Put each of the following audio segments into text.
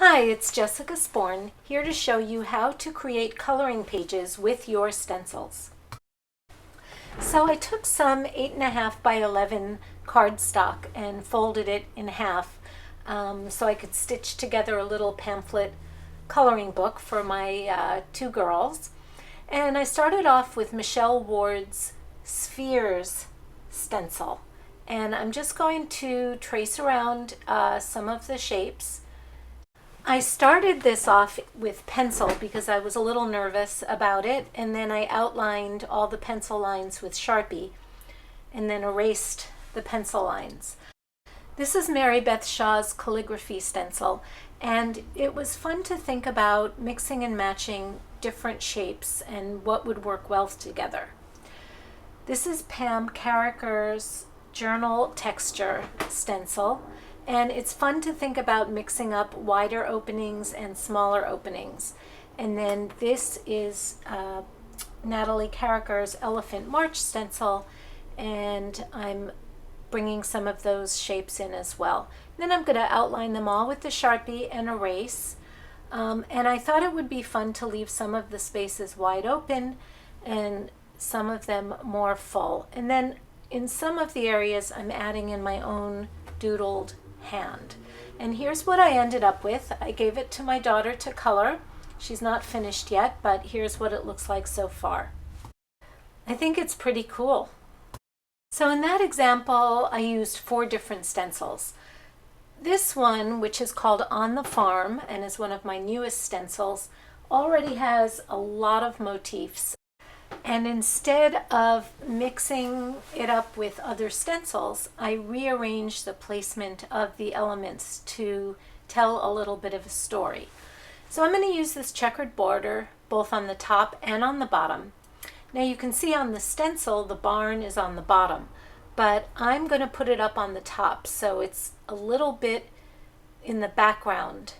Hi, it's Jessica Sporn, here to show you how to create coloring pages with your stencils. So I took some 8.5 by 11 cardstock and folded it in half so I could stitch together a little pamphlet coloring book for my two girls. And I started off with Michelle Ward's Spheres stencil. And I'm just going to trace around some of the shapes. I started this off with pencil because I was a little nervous about it, and then I outlined all the pencil lines with Sharpie and then erased the pencil lines. This is Mary Beth Shaw's calligraphy stencil, and it was fun to think about mixing and matching different shapes and what would work well together. This is Pam Carricker's journal texture stencil. And it's fun to think about mixing up wider openings and smaller openings. And then this is Natalie Carricker's Elephant March stencil, and I'm bringing some of those shapes in as well. Then I'm going to outline them all with the Sharpie and erase. And I thought it would be fun to leave some of the spaces wide open and some of them more full. And then in some of the areas I'm adding in my own doodled hand. And here's what I ended up with. I gave it to my daughter to color. She's not finished yet, but here's what it looks like so far. I think it's pretty cool. So in that example, I used 4 different stencils. This one, which is called On the Farm and is one of my newest stencils, already has a lot of motifs. And instead of mixing it up with other stencils, I rearranged the placement of the elements to tell a little bit of a story. So I'm going to use this checkered border both on the top and on the bottom. Now you can see on the stencil the barn is on the bottom, but I'm going to put it up on the top so it's a little bit in the background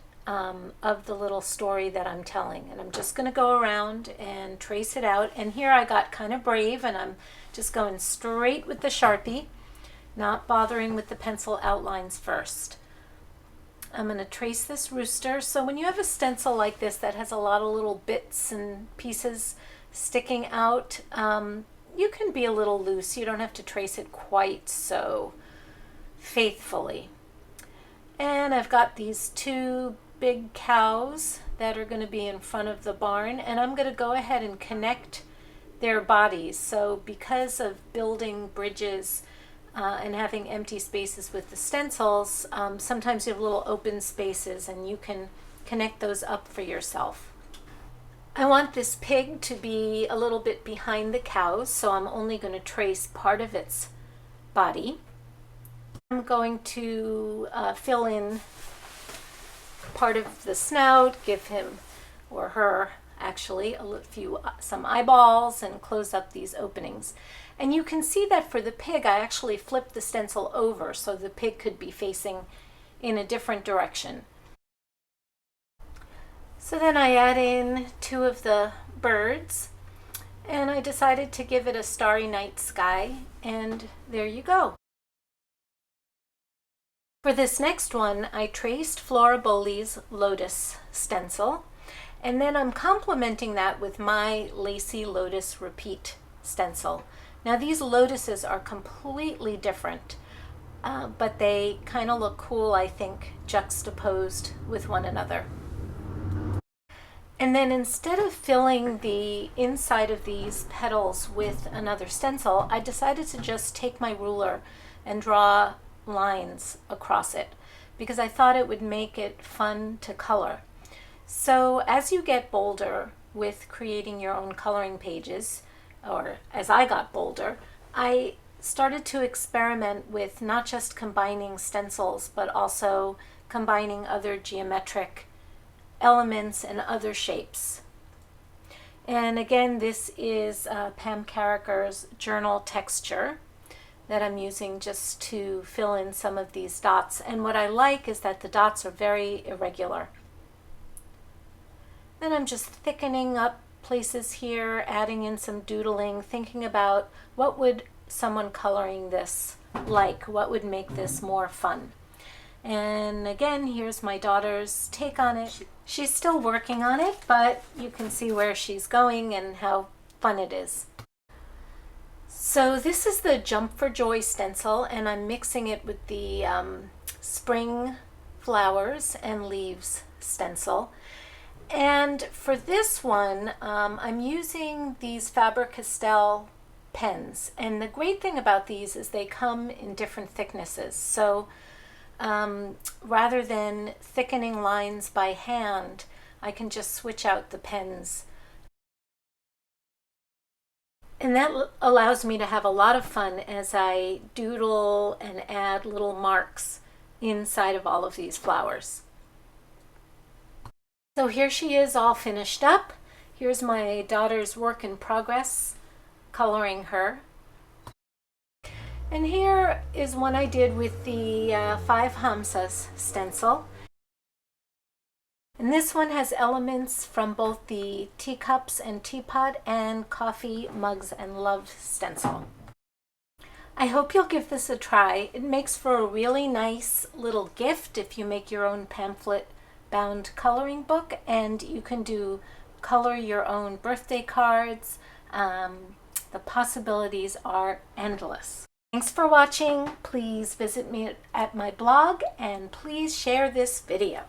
of the little story that I'm telling. And I'm just going to go around and trace it out. And here I got kind of brave and I'm just going straight with the Sharpie, not bothering with the pencil outlines first. I'm going to trace this rooster. So when you have a stencil like this that has a lot of little bits and pieces sticking out, you can be a little loose. You don't have to trace it quite so faithfully. And I've got these 2 big cows that are going to be in front of the barn, and I'm going to go ahead and connect their bodies. So because of building bridges and having empty spaces with the stencils, sometimes you have little open spaces and you can connect those up for yourself. I want this pig to be a little bit behind the cows, so I'm only going to trace part of its body. I'm going to fill in part of the snout, give him or her actually some eyeballs, and close up these openings. And you can see that for the pig I actually flipped the stencil over so the pig could be facing in a different direction. So then I add in 2 of the birds, and I decided to give it a starry night sky, and there you go. For this next one, I traced Flora Bowley's Lotus stencil, and then I'm complementing that with my Lacy Lotus Repeat stencil. Now these lotuses are completely different, but they kind of look cool, I think, juxtaposed with one another. And then instead of filling the inside of these petals with another stencil, I decided to just take my ruler and draw lines across it because I thought it would make it fun to color. So as you get bolder with creating your own coloring pages, or as I got bolder, I started to experiment with not just combining stencils but also combining other geometric elements and other shapes. And again, this is Pam Carricker's journal texture that I'm using just to fill in some of these dots. And what I like is that the dots are very irregular. Then I'm just thickening up places here, adding in some doodling, thinking about what would someone coloring this like, what would make this more fun. And again, here's my daughter's take on it. She's still working on it, but you can see where she's going and how fun it is. So this is the Jump for Joy stencil, and I'm mixing it with the spring flowers and leaves stencil. And for this one, I'm using these Faber-Castell pens. And the great thing about these is they come in different thicknesses. So rather than thickening lines by hand, I can just switch out the pens. And that allows me to have a lot of fun as I doodle and add little marks inside of all of these flowers. So here she is all finished up. Here's my daughter's work in progress, coloring her. And here is one I did with the 5 Hamsas stencil. And this one has elements from both the teacups and teapot and coffee mugs and love stencil. I hope you'll give this a try. It makes for a really nice little gift if you make your own pamphlet bound coloring book, and you can do color your own birthday cards. The possibilities are endless. Thanks for watching. Please visit me at my blog and please share this video.